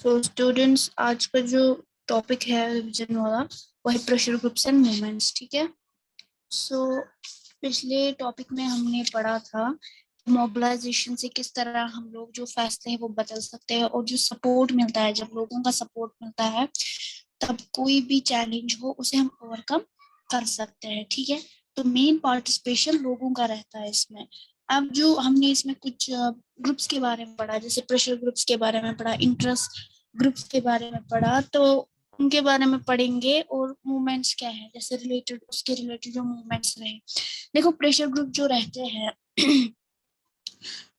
So students, आज का जो टॉपिक है रिवीजन वाला वो है प्रेशर ग्रुप्स एंड मूवमेंट्स। ठीक है। सो पिछले टॉपिक में हमने पढ़ा था मोबिलाइजेशन से किस तरह हम लोग जो फैसले हैं वो बदल सकते हैं, और जो सपोर्ट मिलता है, जब लोगों का सपोर्ट मिलता है तब कोई भी चैलेंज हो उसे हम ओवरकम कर सकते हैं। ठीक है। तो मेन पार्टिसिपेशन लोगों का रहता है इसमें। अब जो हमने इसमें कुछ ग्रुप्स के बारे में पढ़ा, जैसे प्रेशर ग्रुप्स के बारे में पढ़ा, इंटरेस्ट ग्रुप्स के बारे में पढ़ा, तो उनके बारे में पढ़ेंगे। और मूवमेंट्स क्या है, जैसे रिलेटेड उसके रिलेटेड जो मूवमेंट्स रहे। देखो, प्रेशर ग्रुप जो रहते हैं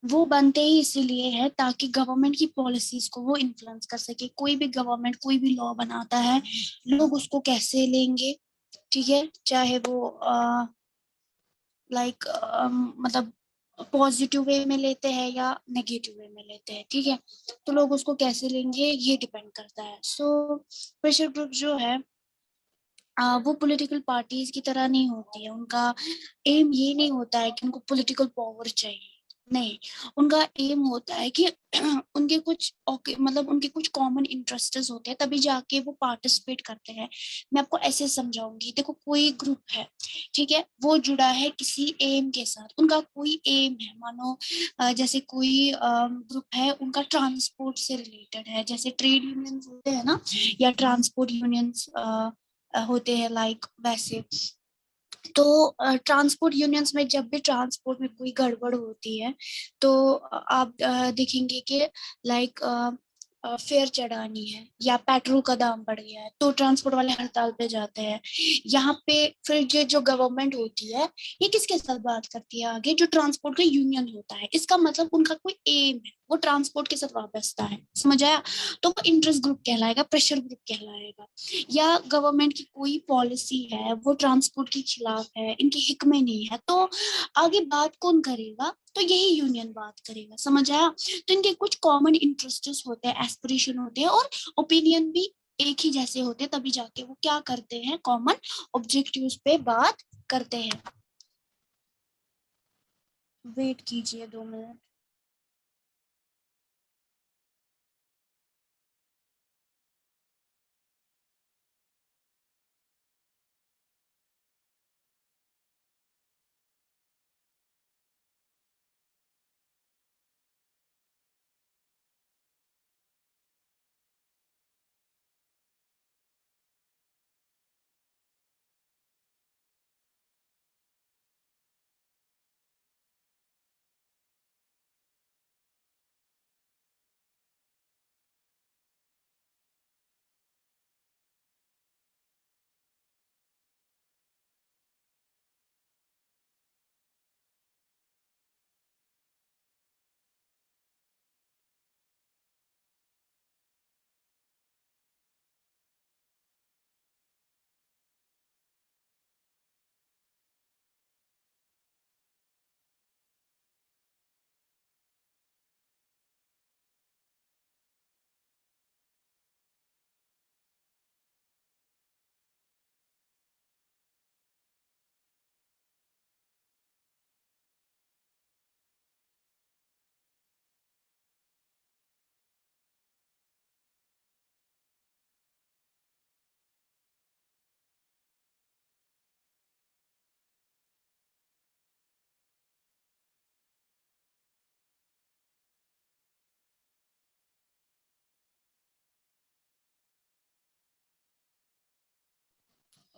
वो बनते ही इसीलिए है ताकि गवर्नमेंट की पॉलिसीज को वो इन्फ्लुएंस कर सके। कोई भी गवर्नमेंट कोई भी लॉ बनाता है, लोग उसको कैसे लेंगे, ठीक है, चाहे वो लाइक मतलब पॉजिटिव वे में लेते हैं या नेगेटिव वे में लेते हैं। ठीक है। तो लोग उसको कैसे लेंगे ये डिपेंड करता है। सो प्रेशर ग्रुप जो है वो पॉलिटिकल पार्टीज की तरह नहीं होती है। उनका एम ये नहीं होता है कि उनको पॉलिटिकल पावर चाहिए, नहीं। उनका एम होता है कि उनके कुछ मतलब उनके कुछ कॉमन इंटरेस्ट्स होते हैं, तभी जाके वो पार्टिसिपेट करते हैं। मैं आपको ऐसे समझाऊंगी। देखो, कोई ग्रुप है, ठीक है, वो जुड़ा है किसी एम के साथ, उनका कोई एम है। मानो जैसे कोई ग्रुप है, उनका ट्रांसपोर्ट से रिलेटेड है, जैसे ट्रेड यूनियंस होते हैं ना, या ट्रांसपोर्ट यूनियंस होते हैं, लाइक वैसे। तो ट्रांसपोर्ट यूनियंस में जब भी ट्रांसपोर्ट में कोई गड़बड़ होती है, तो आप देखेंगे कि लाइक फेयर चढ़ानी है या पेट्रोल का दाम बढ़ गया है, तो ट्रांसपोर्ट वाले हड़ताल पे जाते हैं। यहाँ पे फिर ये जो गवर्नमेंट होती है, ये किसके साथ बात करती है आगे? जो ट्रांसपोर्ट का यूनियन होता है। इसका मतलब उनका कोई एम है, वो ट्रांसपोर्ट के साथ वाबस्ता है। समझ आया? तो वो इंटरेस्ट ग्रुप कहलाएगा, प्रेशर ग्रुप कहलाएगा। या गवर्नमेंट की कोई पॉलिसी है, वो ट्रांसपोर्ट के खिलाफ है, इनके हिक में नहीं है, तो आगे बात कौन करेगा? तो यही यूनियन बात करेगा। समझ आया? तो इनके कुछ कॉमन इंटरेस्ट्स होते हैं, एस्पिरेशन होते हैं, और ओपिनियन भी एक ही जैसे होते हैं, तभी जाके वो क्या करते हैं, कॉमन ऑब्जेक्टिव्स पे बात करते हैं। वेट कीजिए 2 मिनट।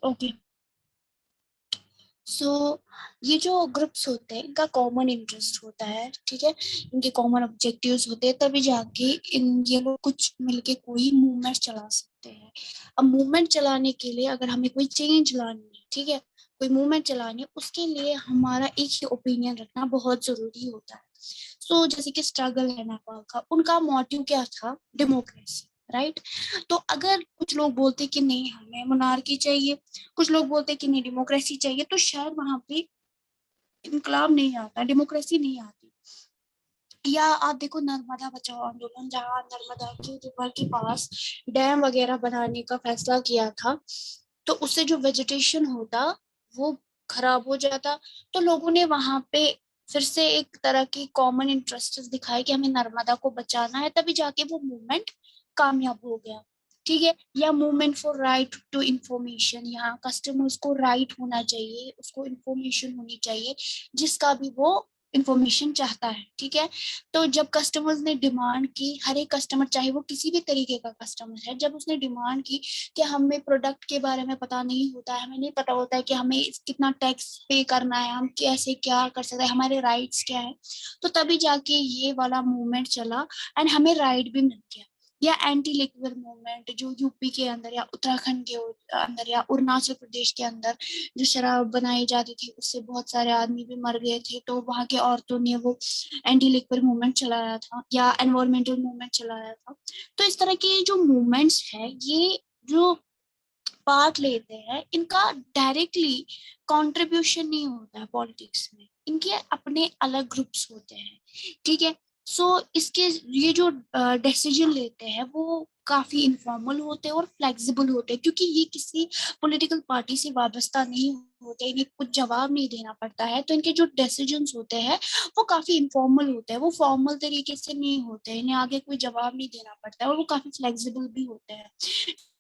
ओके। सो ये जो ग्रुप्स होते हैं, इनका कॉमन इंटरेस्ट होता है, ठीक है, इनके कॉमन ऑब्जेक्टिव्स होते हैं, तभी जाके ये लोग कुछ मिलके कोई मूवमेंट चला सकते हैं। अब मूवमेंट चलाने के लिए अगर हमें कोई चेंज लानी है, ठीक है, कोई मूवमेंट चलानी है, उसके लिए हमारा एक ही ओपिनियन रखना बहुत जरूरी होता है। सो जैसे कि स्ट्रगल है नेपाल का, उनका मोटिव क्या था? Democracy, right. तो अगर कुछ लोग बोलते कि नहीं हमें मोनार्की चाहिए, कुछ लोग बोलते कि नहीं डेमोक्रेसी चाहिए, तो शायद वहां पे इनकलाब नहीं आता, डेमोक्रेसी नहीं आती। या आप देखो नर्मदा बचाओ आंदोलन, जहाँ नर्मदा के रिवर के पास डैम वगैरह बनाने का फैसला किया था, तो उससे जो वेजिटेशन होता वो खराब हो जाता। तो लोगों ने वहां पे फिर से एक तरह की कॉमन इंटरेस्ट दिखाए कि हमें नर्मदा को बचाना है, तभी जाके वो मूवमेंट कामयाब हो गया, ठीक है। या movement for right to information, यहाँ कस्टमर्स को राइट होना चाहिए, उसको इंफॉर्मेशन होनी चाहिए जिसका भी वो इंफॉर्मेशन चाहता है, ठीक है। तो जब कस्टमर्स ने डिमांड की, हर एक कस्टमर चाहे वो किसी भी तरीके का कस्टमर है, जब उसने डिमांड की कि हमें प्रोडक्ट के बारे में पता नहीं होता है, हमें नहीं पता होता है कि हमें कितना टैक्स पे करना है, हम कैसे क्या कर सकते हैं, हमारे राइट्स क्या है, तो तभी जाके ये वाला मूवमेंट चला एंड हमें राइट भी मिल गया। या एंटी लिक्विड मूवमेंट जो यूपी के अंदर या उत्तराखंड के अंदर या अरुणाचल प्रदेश के अंदर जो शराब बनाई जाती थी, उससे बहुत सारे आदमी भी मर गए थे, तो वहां के औरतों ने वो एंटी लिक्विड मूवमेंट चलाया था या एनवायरमेंटल मूवमेंट चलाया था। तो इस तरह के जो मूवमेंट्स है, ये जो पार्ट लेते हैं, इनका डायरेक्टली कंट्रीब्यूशन नहीं होता है पॉलिटिक्स में, इनके अपने अलग ग्रुप्स होते हैं, ठीक है। सो इसके ये जो डिसीजन लेते हैं वो काफी इनफॉर्मल होते हैं और फ्लेक्सिबल होते हैं, क्योंकि ये किसी पॉलिटिकल पार्टी से वाबस्ता नहीं होते, इन्हें कुछ जवाब नहीं देना पड़ता है, तो इनके जो डिसीजंस होते हैं वो काफी इनफॉर्मल होते हैं, वो फॉर्मल तरीके से नहीं होते, इन्हें आगे कोई जवाब नहीं देना पड़ता है, और वो काफी फ्लेक्सिबल भी होते हैं।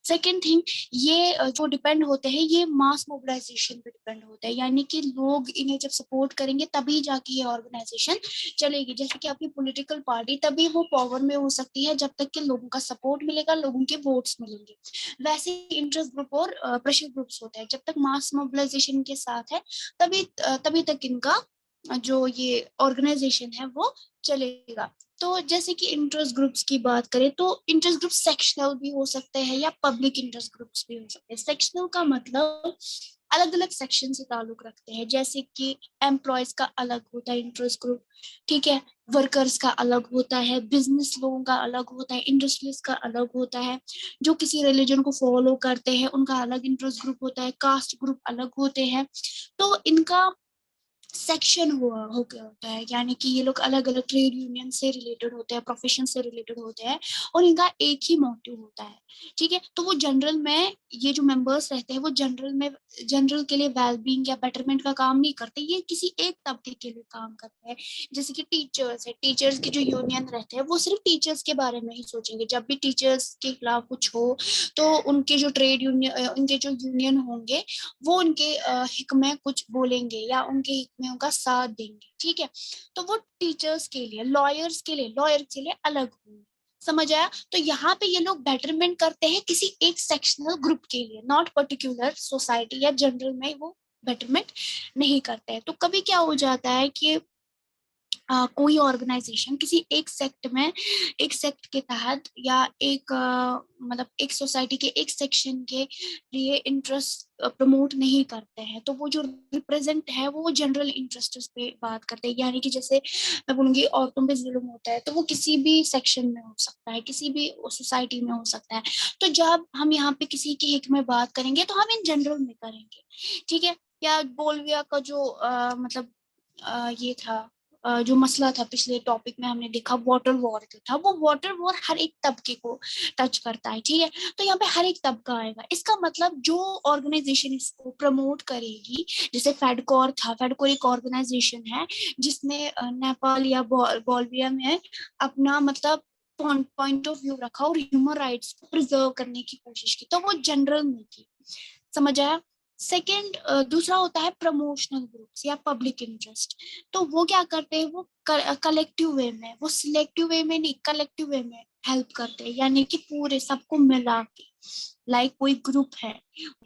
सेकेंड थिंग, ये जो डिपेंड होते हैं, ये मास मोबिलाइजेशन पे डिपेंड होता है, यानी कि लोग इन्हें जब सपोर्ट करेंगे तभी जाके ये ऑर्गेनाइजेशन चलेगी। जैसे कि आपकी पॉलिटिकल पार्टी तभी वो पावर में हो सकती है जब तक कि लोगों का सपोर्ट मिलेगा, लोगों के वोट्स मिलेंगे। वैसे इंटरेस्ट ग्रुप और प्रेशर ग्रुप्स होते हैं, जब तक मास मोबिलाइजेशन के साथ है तभी तक इनका जो ये ऑर्गेनाइजेशन है वो चलेगा। तो जैसे कि इंटरेस्ट ग्रुप्स की बात करें, तो इंटरेस्ट ग्रुप सेक्शनल भी हो सकते हैं या पब्लिक इंटरेस्ट ग्रुप्स भी हो सकते हैं। सेक्शनल का मतलब अलग अलग सेक्शन से ताल्लुक रखते हैं, जैसे कि एम्प्लॉयज का अलग होता है इंटरेस्ट ग्रुप, ठीक है, वर्कर्स का अलग होता है, बिजनेस लोगों का अलग होता है, इंडस्ट्रियलिस्ट का अलग होता है, जो किसी रिलीजन को फॉलो करते हैं उनका अलग इंटरेस्ट ग्रुप होता है, कास्ट ग्रुप अलग होते हैं। तो इनका सेक्शन हुआ हो गया होता है, यानी कि ये लोग अलग अलग ट्रेड यूनियन से रिलेटेड होते हैं, प्रोफेशन से रिलेटेड होते हैं, और इनका एक ही मोटिव होता है, ठीक है। तो वो जनरल में, ये जो मेंबर्स रहते हैं वो जनरल में, जनरल के लिए वेलबींग या बेटरमेंट का काम नहीं करते, ये किसी एक तबके के लिए काम करते हैं। जैसे कि टीचर्स है, टीचर्स की जो यूनियन रहते हैं वो सिर्फ टीचर्स के बारे में ही सोचेंगे, जब भी टीचर्स के खिलाफ कुछ हो तो उनके जो ट्रेड यूनियन, उनके जो यूनियन होंगे वो उनके हिक में कुछ बोलेंगे या उनके हिक में उनका साथ देंगे, ठीक है। तो वो टीचर्स के लिए, लॉयर्स के लिए, लॉयर के लिए अलग होंगे, समझ आया। तो यहाँ पे ये लोग बेटरमेंट करते हैं किसी एक सेक्शनल ग्रुप के लिए, नॉट पर्टिकुलर सोसाइटी या जनरल में वो बेटरमेंट नहीं करते हैं। तो कभी क्या हो जाता है कि कोई ऑर्गेनाइजेशन किसी एक सेक्ट में, एक सेक्ट के तहत या एक मतलब एक सोसाइटी के एक सेक्शन के लिए इंटरेस्ट प्रमोट नहीं करते हैं, तो वो जो रिप्रेजेंट है वो जनरल इंटरेस्ट पे बात करते हैं। यानी कि जैसे मैं बोलूंगी औरतों पे जुल्म होता है, तो वो किसी भी सेक्शन में हो सकता है, किसी भी सोसाइटी में हो सकता है। तो जब हम यहाँ पे किसी के हिक में बात करेंगे तो हम इन जनरल में करेंगे, ठीक है। या बोलविया का जो मतलब ये था, जो मसला था पिछले टॉपिक में हमने देखा, वाटर वॉर जो था, वो वाटर वॉर हर एक तबके को टच करता है, ठीक है। तो यहाँ पे हर एक तबका आएगा, इसका मतलब जो ऑर्गेनाइजेशन इसको प्रमोट करेगी, जैसे फेडकोर था, फेडकोर एक ऑर्गेनाइजेशन है जिसने नेपाल या बोल्विया में अपना मतलब पॉइंट ऑफ व्यू रखा और ह्यूमन राइट्स को प्रिजर्व करने की कोशिश की, तो वो जनरल में की, समझ आया। सेकेंड, दूसरा होता है प्रमोशनल ग्रुप्स या पब्लिक इंटरेस्ट। तो वो क्या करते हैं, वो कलेक्टिव वे में, वो सिलेक्टिव वे में नहीं, कलेक्टिव वे में हेल्प करते हैं, यानी कि पूरे सबको मिला के। लाइक कोई ग्रुप है,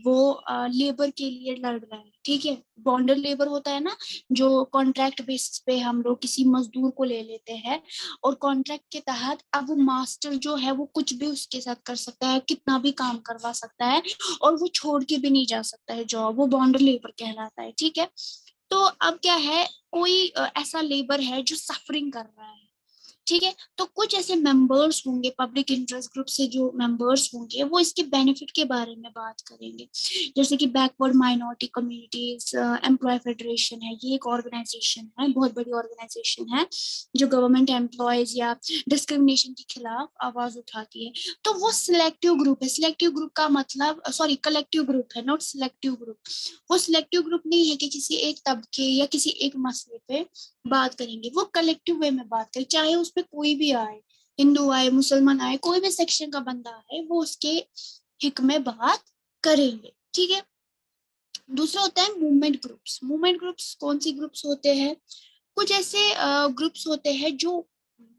वो लेबर के लिए लड़ रहा है, ठीक है, बॉन्डर लेबर होता है ना, जो कॉन्ट्रैक्ट बेसिस पे हम लोग किसी मजदूर को ले लेते हैं, और कॉन्ट्रैक्ट के तहत अब वो मास्टर जो है वो कुछ भी उसके साथ कर सकता है, कितना भी काम करवा सकता है, और वो छोड़ के भी नहीं जा सकता है जॉब, वो बॉन्डर लेबर कहलाता है, ठीक है। तो अब क्या है, कोई ऐसा लेबर है जो सफरिंग कर रहा है, ठीक है। तो कुछ ऐसे मेंबर्स होंगे, पब्लिक इंटरेस्ट ग्रुप से जो मेंबर्स होंगे वो इसके बेनिफिट के बारे में बात करेंगे, जैसे कि backward minority communities employ federation है, ये एक ऑर्गेनाइजेशन है, बहुत बड़ी ऑर्गेनाइजेशन है जो गवर्नमेंट एम्प्लॉयज या डिस्क्रिमिनेशन के खिलाफ आवाज उठाती है। तो वो सिलेक्टिव ग्रुप है, सिलेक्टिव ग्रुप का मतलब, सॉरी, कलेक्टिव ग्रुप है, नॉट सिलेक्टिव ग्रुप। वो सिलेक्टिव ग्रुप नहीं है कि किसी एक तबके या किसी एक मसले पे बात करेंगे, वो कलेक्टिव वे में बात करें, चाहे उस पर कोई भी आए, हिंदू आए, मुसलमान आए, कोई भी सेक्शन का बंदा है, वो उसके हिक में बात करेंगे, ठीक है। दूसरा होता है मूवमेंट ग्रुप्स। मूवमेंट ग्रुप्स कौन सी ग्रुप्स होते हैं? कुछ ऐसे ग्रुप्स होते हैं जो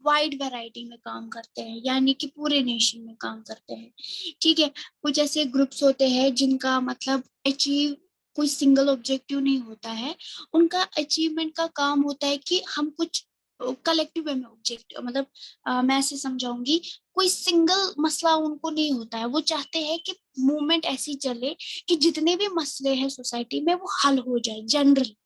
वाइड वैरायटी में काम करते हैं, यानी कि पूरे नेशन में काम करते हैं, ठीक है। कुछ ऐसे ग्रुप्स होते हैं जिनका मतलब अचीव कोई सिंगल ऑब्जेक्टिव नहीं होता है, उनका अचीवमेंट का काम होता है कि हम कुछ कलेक्टिव वे में ऑब्जेक्टिव, मतलब मैं ऐसे समझाऊंगी, कोई सिंगल मसला उनको नहीं होता है, वो चाहते हैं कि मूवमेंट ऐसी चले कि जितने भी मसले हैं सोसाइटी में वो हल हो जाए जनरली,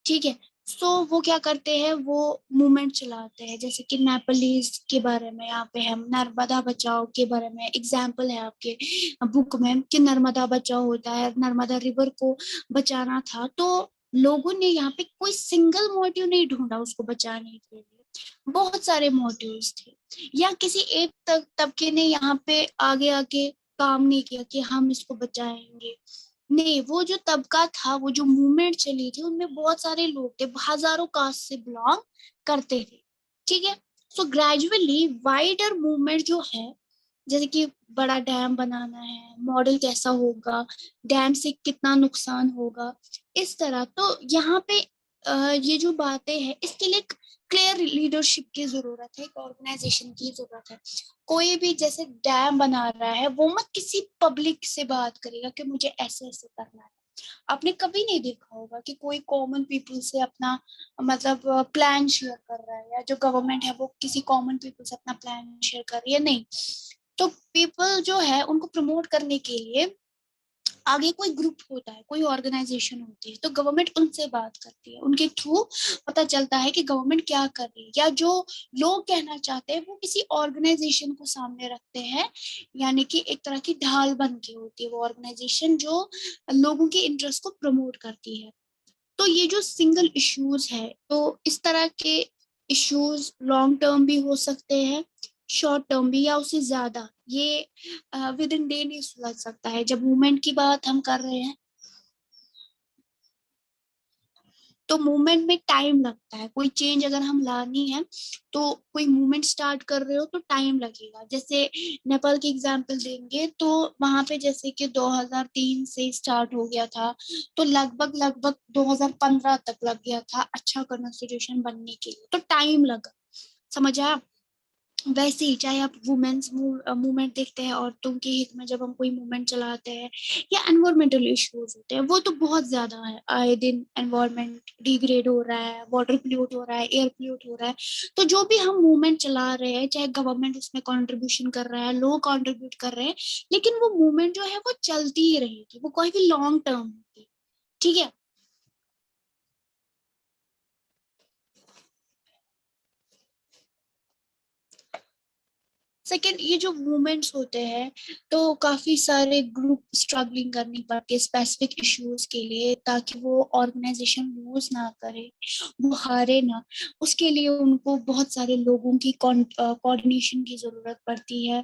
ठीक है। सो वो क्या करते हैं, वो मूवमेंट चलाते हैं, जैसे कि नेपालीज के बारे में यहाँ पे हम नर्मदा बचाओ के बारे में एग्जाम्पल है आपके बुक में कि नर्मदा बचाओ होता है, नर्मदा रिवर को बचाना था, तो लोगों ने यहाँ पे कोई सिंगल मोटिव नहीं ढूंढा उसको बचाने के लिए, बहुत सारे मोटिव्स थे। या किसी एक तबके ने यहाँ पे आगे आके काम नहीं किया कि हम इसको बचाएंगे, नहीं, वो जो तबका था, वो जो मूवमेंट चली थी, उनमें बहुत सारे लोग थे, हजारों कास्ट से बिलोंग करते थे, ठीक है। सो ग्रेजुअली वाइडर मूवमेंट जो है, जैसे कि बड़ा डैम बनाना है, मॉडल कैसा होगा, डैम से कितना नुकसान होगा, इस तरह, तो यहाँ पे ये जो बातें हैं, इसके लिए क्लियर लीडरशिप की जरूरत है, एक ऑर्गेनाइजेशन की जरूरत है। कोई भी जैसे डैम बना रहा है, वो मत किसी पब्लिक से बात करेगा कि मुझे ऐसे ऐसे करना है। आपने कभी नहीं देखा होगा कि कोई कॉमन पीपल से अपना मतलब प्लान शेयर कर रहा है, या जो गवर्नमेंट है वो किसी कॉमन पीपल से अपना प्लान शेयर कर रही है, नहीं। तो पीपल जो है उनको प्रमोट करने के लिए आगे कोई ग्रुप होता है, कोई ऑर्गेनाइजेशन होती है, तो गवर्नमेंट उनसे बात करती है, उनके थ्रू पता चलता है कि गवर्नमेंट क्या कर रही है, या जो लोग कहना चाहते हैं वो किसी ऑर्गेनाइजेशन को सामने रखते हैं, यानी कि एक तरह की ढाल बन के होती है वो ऑर्गेनाइजेशन जो लोगों के इंटरेस्ट को प्रमोट करती है। तो ये जो सिंगल इश्यूज है, तो इस तरह के इश्यूज लॉन्ग टर्म भी हो सकते हैं, शॉर्ट टर्म भी, या उससे ज्यादा, ये विद इन डे नहीं सुलझ सकता है। जब मूवमेंट की बात हम कर रहे हैं, तो मूवमेंट में टाइम लगता है, कोई चेंज अगर हम लानी है, तो कोई मूवमेंट स्टार्ट कर रहे हो तो टाइम लगेगा। जैसे नेपाल की एग्जांपल देंगे तो वहां पे जैसे कि 2003 से स्टार्ट हो गया था, तो लगभग लगभग 2015 तक लग गया था अच्छा कॉन्स्टिट्यूशन बनने के लिए, तो टाइम लगा, समझ आया। वैसे ही चाहे आप वुमेन्स मूवमेंट देखते हैं, औरतों के हित में जब हम कोई मूवमेंट चलाते हैं, या एनवायरमेंटल इश्यूज होते हैं, वो तो बहुत ज्यादा है, आए दिन एनवायरमेंट डिग्रेड हो रहा है, वाटर पोल्यूट हो रहा है, एयर पोल्यूट हो रहा है, तो जो भी हम मूवमेंट चला रहे हैं, चाहे गवर्नमेंट उसमें कंट्रीब्यूशन कर रहा है, लोग कंट्रीब्यूट कर रहे हैं, लेकिन वो मूवमेंट जो है वो चलती ही रहेगी, वो कोई भी लॉन्ग टर्म होगी, ठीक है। सेकेंड, ये जो मूवमेंट्स होते हैं, तो काफी सारे ग्रुप स्ट्रगलिंग करनी पड़ती है स्पेसिफिक इश्यूज के लिए, ताकि वो ऑर्गेनाइजेशन लूज ना करे, वो हारे ना, उसके लिए उनको बहुत सारे लोगों की कोऑर्डिनेशन की जरूरत पड़ती है।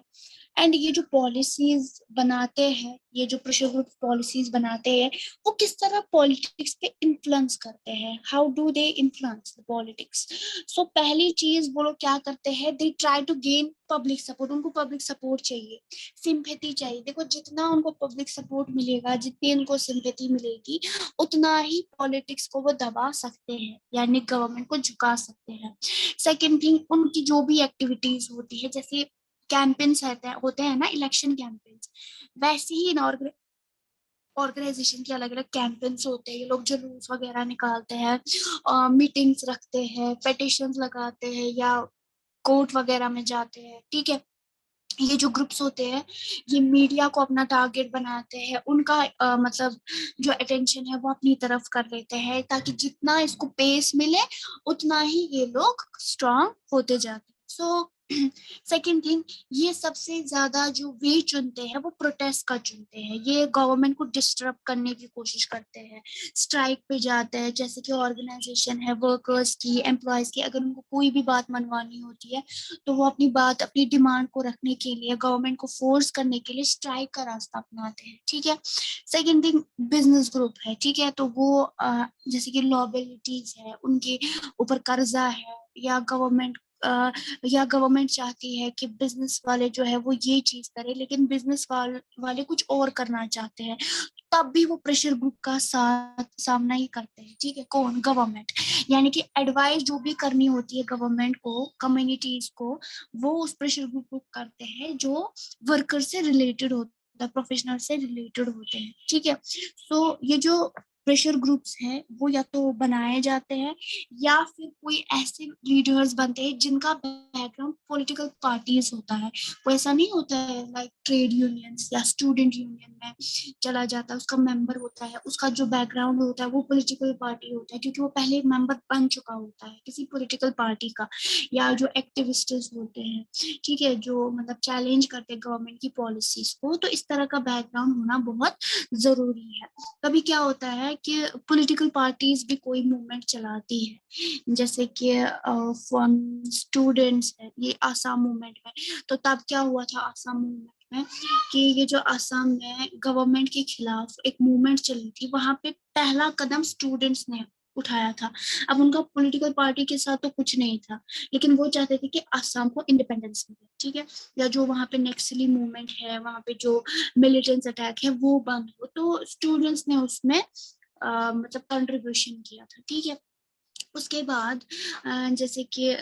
एंड ये जो पॉलिसीज बनाते हैं, ये जो प्रेशर ग्रुप पॉलिसीज बनाते हैं, वो किस तरह पॉलिटिक्स पे इन्फ्लुएंस करते हैं, how do they influence the politics. So पहली चीज वो लोग क्या करते हैं, they try to gain public support, उनको पब्लिक सपोर्ट चाहिए, सिंपैथी चाहिए। देखो, जितना उनको पब्लिक सपोर्ट मिलेगा, जितनी उनको सिंपैथी मिलेगी, उतना ही पॉलिटिक्स को वो दबा सकते हैं, यानी गवर्नमेंट को झुका सकते हैं। सेकेंड थिंग, उनकी जो भी एक्टिविटीज होती है, जैसे कैंपेन्स होते हैं ना, इलेक्शन कैंपेन्स, वैसे ही ऑर्गेनाइजेशन के अलग अलग कैंपेन्स होते हैं, ये लोग जुलूस वगैरह निकालते हैं, मीटिंग्स रखते हैं, पेटिशंस लगाते हैं, या कोर्ट वगैरह में जाते हैं, ठीक है। ये जो ग्रुप्स होते हैं, ये मीडिया को अपना टारगेट बनाते हैं, उनका मतलब जो अटेंशन है वो अपनी तरफ कर लेते हैं, ताकि जितना इसको पेस मिले, उतना ही ये लोग स्ट्रांग होते जाते हैं। सो सेकंड थिंग, ये सबसे ज्यादा जो वे चुनते हैं वो प्रोटेस्ट का चुनते हैं, ये गवर्नमेंट को डिस्टर्ब करने की कोशिश करते हैं, स्ट्राइक पे जाते हैं, जैसे कि ऑर्गेनाइजेशन है वर्कर्स की, एम्प्लॉयज की, अगर उनको कोई भी बात मनवानी होती है, तो वो अपनी बात, अपनी डिमांड को रखने के लिए, गवर्नमेंट को फोर्स करने के लिए स्ट्राइक का रास्ता अपनाते हैं, ठीक है। सेकेंड थिंग, बिजनेस ग्रुप है, ठीक है, तो वो जैसे कि लॉबिलिटीज है, उनके ऊपर कर्जा है, या गवर्नमेंट या गवर्नमेंट चाहती है कि बिजनेस वाले जो है वो ये चीज करे, लेकिन बिजनेस वाले कुछ और करना चाहते हैं, तब भी वो प्रेशर ग्रुप का सामना ही करते हैं। ठीक है, कौन? गवर्नमेंट। यानी कि एडवाइस जो भी करनी होती है गवर्नमेंट को कम्युनिटीज को, वो उस प्रेशर ग्रुप को करते हैं जो वर्कर से रिलेटेड होता है, प्रोफेशनल से रिलेटेड होते हैं। ठीक है, तो ये जो प्रेशर ग्रुप्स हैं वो या तो बनाए जाते हैं या फिर कोई ऐसे लीडर्स बनते हैं जिनका बैकग्राउंड पॉलिटिकल पार्टीज होता है। वो ऐसा नहीं होता है लाइक ट्रेड यूनियंस या स्टूडेंट यूनियन में चला जाता है, उसका मेंबर होता है, उसका जो बैकग्राउंड होता है वो पॉलिटिकल पार्टी होता है, क्योंकि वो पहले एक मेंबर बन चुका होता है किसी पॉलिटिकल पार्टी का। या जो एक्टिविस्ट होते हैं, ठीक है, जो मतलब चैलेंज करते हैं गवर्नमेंट की पॉलिसीज को, तो इस तरह का बैकग्राउंड होना बहुत जरूरी है। कभी क्या होता है कि पॉलिटिकल पार्टीज भी कोई मूवमेंट चलाती है, जैसे कि स्टूडेंट्स है, ये आसाम मूवमेंट में। तो तब क्या हुआ था आसाम मूवमेंट में कि ये जो आसाम में गवर्नमेंट के खिलाफ एक मूवमेंट चली थी, वहां पे पहला कदम स्टूडेंट्स ने उठाया था। अब उनका पॉलिटिकल पार्टी के साथ तो कुछ नहीं था, लेकिन वो चाहते थे कि आसाम को इंडिपेंडेंस मिले। ठीक है, या जो वहां पे नक्सली मूवमेंट है, वहां पे जो मिलिटेंट्स अटैक है वो बंद हो, तो स्टूडेंट्स ने उसमें मतलब कंट्रीब्यूशन किया था। ठीक है, उसके बाद जैसे कि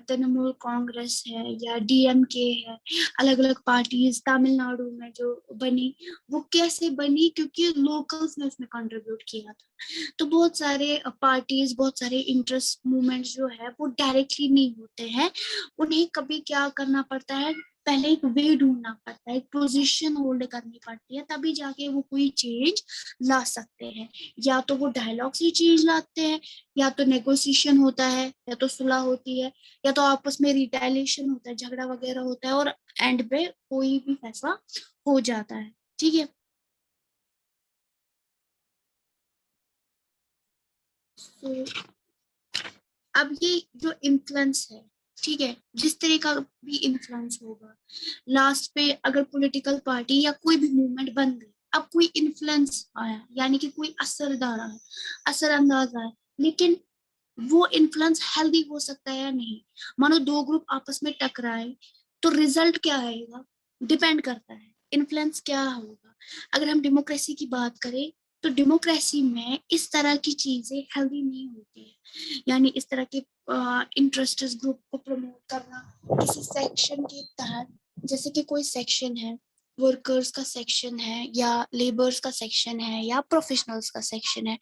तृणमूल कांग्रेस है या डीएमके है, अलग अलग पार्टीज तमिलनाडु में जो बनी, वो कैसे बनी? क्योंकि लोकल्स ने उसमें कंट्रीब्यूट किया था। तो बहुत सारे पार्टीज, बहुत सारे इंटरेस्ट मूवमेंट्स जो है वो डायरेक्टली नहीं होते हैं, उन्हें कभी क्या करना पड़ता है, पहले एक वे ढूंढना पड़ता है, एक पोजीशन होल्ड करनी पड़ती है, तभी जाके वो कोई चेंज ला सकते हैं। या तो वो डायलॉग से चेंज लाते हैं, या तो नेगोशिएशन होता है, या तो सुलह होती है, या तो आपस में रिटेलिएशन होता है, झगड़ा वगैरह होता है, और एंड पे कोई भी फैसला हो जाता है। ठीक है, तो अब ये जो इन्फ्लुएंस है, ठीक है, जिस तरह का भी इन्फ्लुएंस होगा, लास्ट पे अगर पॉलिटिकल पार्टी या कोई भी मूवमेंट बन गई, अब कोई इन्फ्लुएंस आया, यानी कि कोई असर डाला है, असरअंदाज आया, लेकिन वो इन्फ्लुएंस हेल्दी हो सकता है या नहीं। मानो दो ग्रुप आपस में टकराए, तो रिजल्ट क्या आएगा, डिपेंड करता है इन्फ्लुएंस क्या होगा। अगर हम डेमोक्रेसी की बात करें, तो डेमोक्रेसी में इस तरह की चीजें हेल्दी नहीं होती है, यानी इस तरह के इंटरेस्टेड ग्रुप को प्रमोट करना किसी सेक्शन के तहत, जैसे कि कोई सेक्शन है, वर्कर्स का सेक्शन है या लेबर्स का सेक्शन है या प्रोफेशनल्स का सेक्शन है।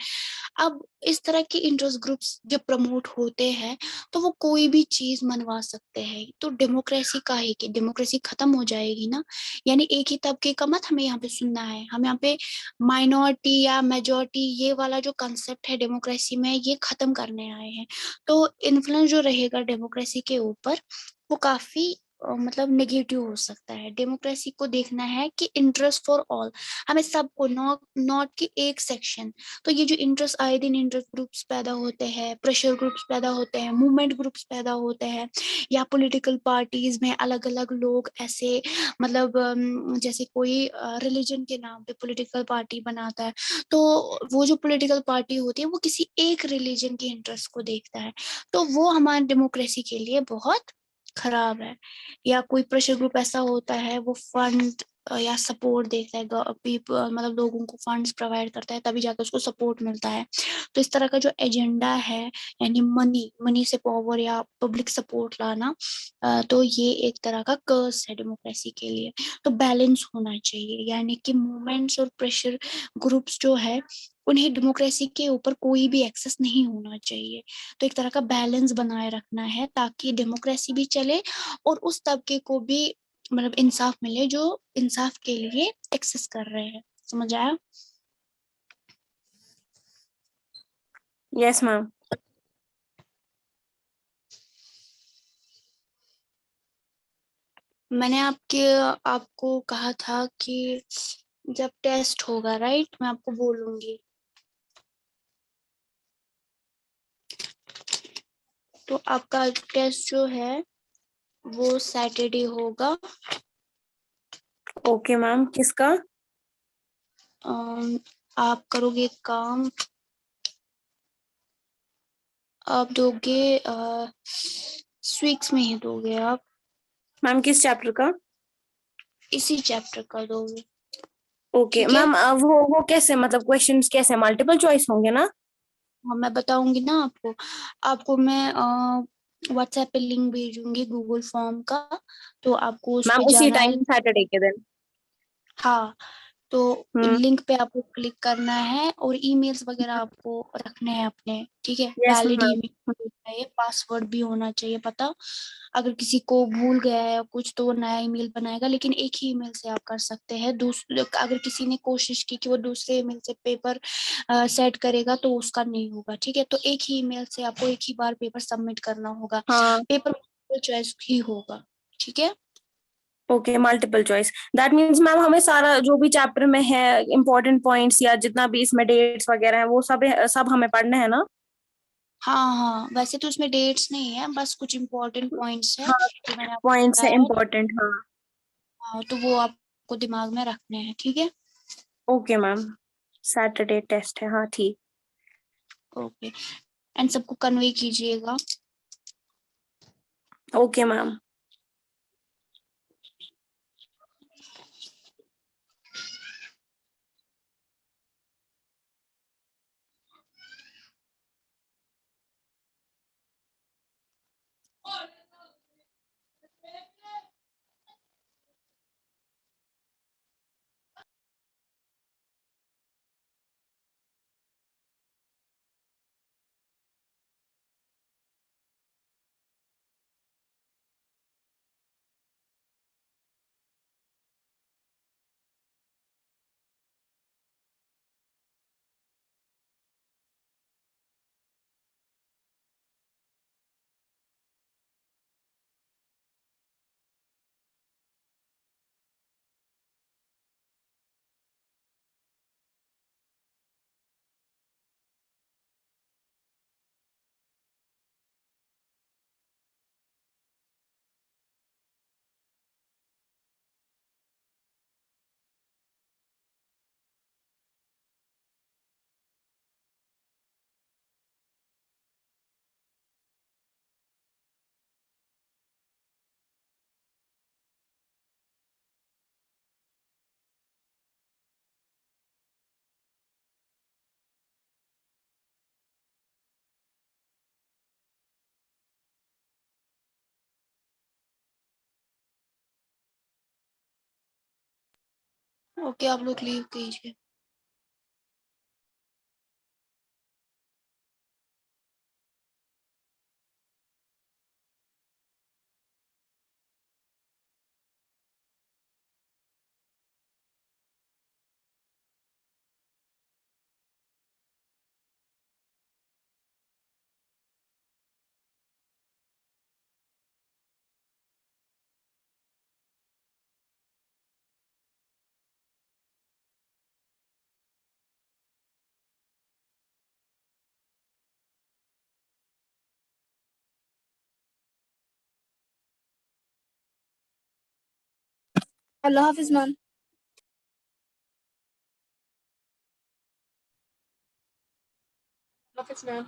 अब इस तरह के इंटरेस्ट ग्रुप्स जब प्रमोट होते हैं, तो वो कोई भी चीज मनवा सकते हैं, तो डेमोक्रेसी का ही कि डेमोक्रेसी खत्म हो जाएगी ना। यानी एक ही तबके का मत हमें यहाँ पे सुनना है, हम यहाँ पे माइनॉरिटी या मेजोरिटी ये वाला जो कंसेप्ट है डेमोक्रेसी में, ये खत्म करने आए हैं। तो इन्फ्लुएंस जो रहेगा डेमोक्रेसी के ऊपर, वो काफी मतलब नेगेटिव हो सकता है। डेमोक्रेसी को देखना है कि इंटरेस्ट फॉर ऑल, हमें सबको, नॉट नॉट कि एक सेक्शन। तो ये जो इंटरेस्ट, आए दिन इंटरेस्ट ग्रुप्स पैदा होते हैं, प्रेशर ग्रुप्स पैदा होते हैं, मूवमेंट ग्रुप्स पैदा होते हैं, या पॉलिटिकल पार्टीज में अलग अलग लोग ऐसे, मतलब जैसे कोई रिलीजन के नाम पे पॉलिटिकल पार्टी बनाता है, तो वो जो पॉलिटिकल पार्टी होती है वो किसी एक रिलीजन के इंटरेस्ट को देखता है, तो वो हमारी डेमोक्रेसी के लिए बहुत खराब है। या कोई प्रेशर ग्रुप ऐसा होता है, वो फंड या सपोर्ट देता है, पीपल मतलब लोगों को फंड्स प्रोवाइड करता है, तभी जाकर उसको सपोर्ट मिलता है। तो इस तरह का जो एजेंडा है, यानी मनी मनी से पावर या पब्लिक सपोर्ट लाना, तो ये एक तरह का कर्स है डेमोक्रेसी के लिए। तो बैलेंस होना चाहिए, यानी कि मूवमेंट्स और प्रेशर ग्रुप्स जो है, उन्हें डेमोक्रेसी के ऊपर कोई भी एक्सेस नहीं होना चाहिए। तो एक तरह का बैलेंस बनाए रखना है, ताकि डेमोक्रेसी भी चले और उस तबके को भी मतलब इंसाफ मिले जो इंसाफ के लिए एक्सेस कर रहे हैं। समझ आया? Yes ma'am. मैंने आपको कहा था कि जब टेस्ट होगा, राइट, मैं आपको बोलूंगी। तो आपका टेस्ट जो है वो सैटरडे होगा। ओके मैम, किसका? आप करोगे एक काम, आप दोगे वीक्स में ही दोगे आप? मैम किस चैप्टर का? इसी चैप्टर का दोगे? ओके ठीक है। मैम, वो कैसे, मतलब क्वेश्चंस कैसे, मल्टीपल चॉइस होंगे ना? हाँ, मैं बताऊंगी ना आपको। आपको मैं व्हाट्सएप पे लिंक भेजूंगी गूगल फॉर्म का, तो आपको उस मैम पे उसी जाना है। टाइम सैटरडे के दिन? हाँ, तो हम्म। लिंक पे आपको क्लिक करना है और ईमेल्स वगैरह आपको रखने हैं अपने, ठीक है। Yes valid ma'am. ईमेल चाहिए, पासवर्ड भी होना चाहिए पता। अगर किसी को भूल गया है या कुछ तो वो नया ईमेल बनाएगा, लेकिन एक ही ईमेल से आप कर सकते हैं। दूसरे अगर किसी ने कोशिश की कि वो दूसरे ईमेल से पेपर सेट करेगा तो उसका नहीं होगा, ठीक है। तो एक ही ईमेल से आपको एक ही बार पेपर सबमिट करना होगा। हाँ। पेपर चॉइस ही होगा, ठीक है। Okay, multiple choice. That means ma'am हमें सारा जो भी चैप्टर में है, इंपॉर्टेंट पॉइंट्स या जितना भी इसमें डेट्स वगैरह है, वो सब हमें पढ़ने हैं ना? हाँ हाँ, वैसे तो उसमें डेट्स नहीं है, बस कुछ इम्पोर्टेंट पॉइंट्स है हाँ, जो मैंने आपको पॉइंट्स है बताया है। इम्पोर्टेंट, हाँ। हाँ, तो वो आपको दिमाग में रखने हैं, ठीक है। ओके मैम, सैटरडे टेस्ट है, हाँ ठीक। ओके, एंड सबको कन्वे कीजिएगा। Okay ma'am. ओके, आप लोग लीव कीजिए। अल्लाह हाफिज मैम। हाफिज मैम।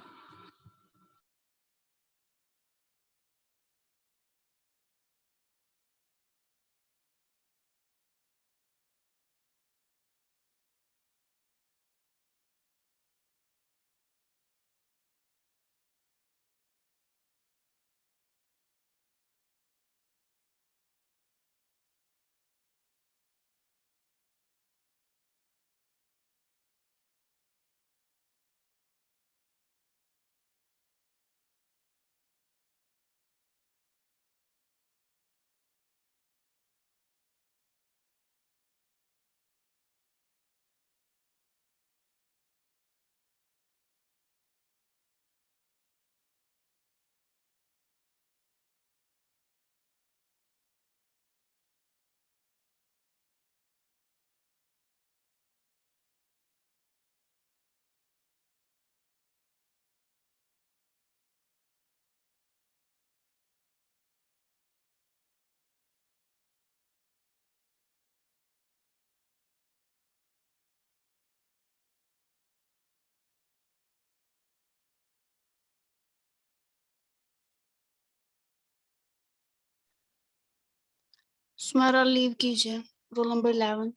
सुमेरा लीव कीजिए, रोल नंबर 11।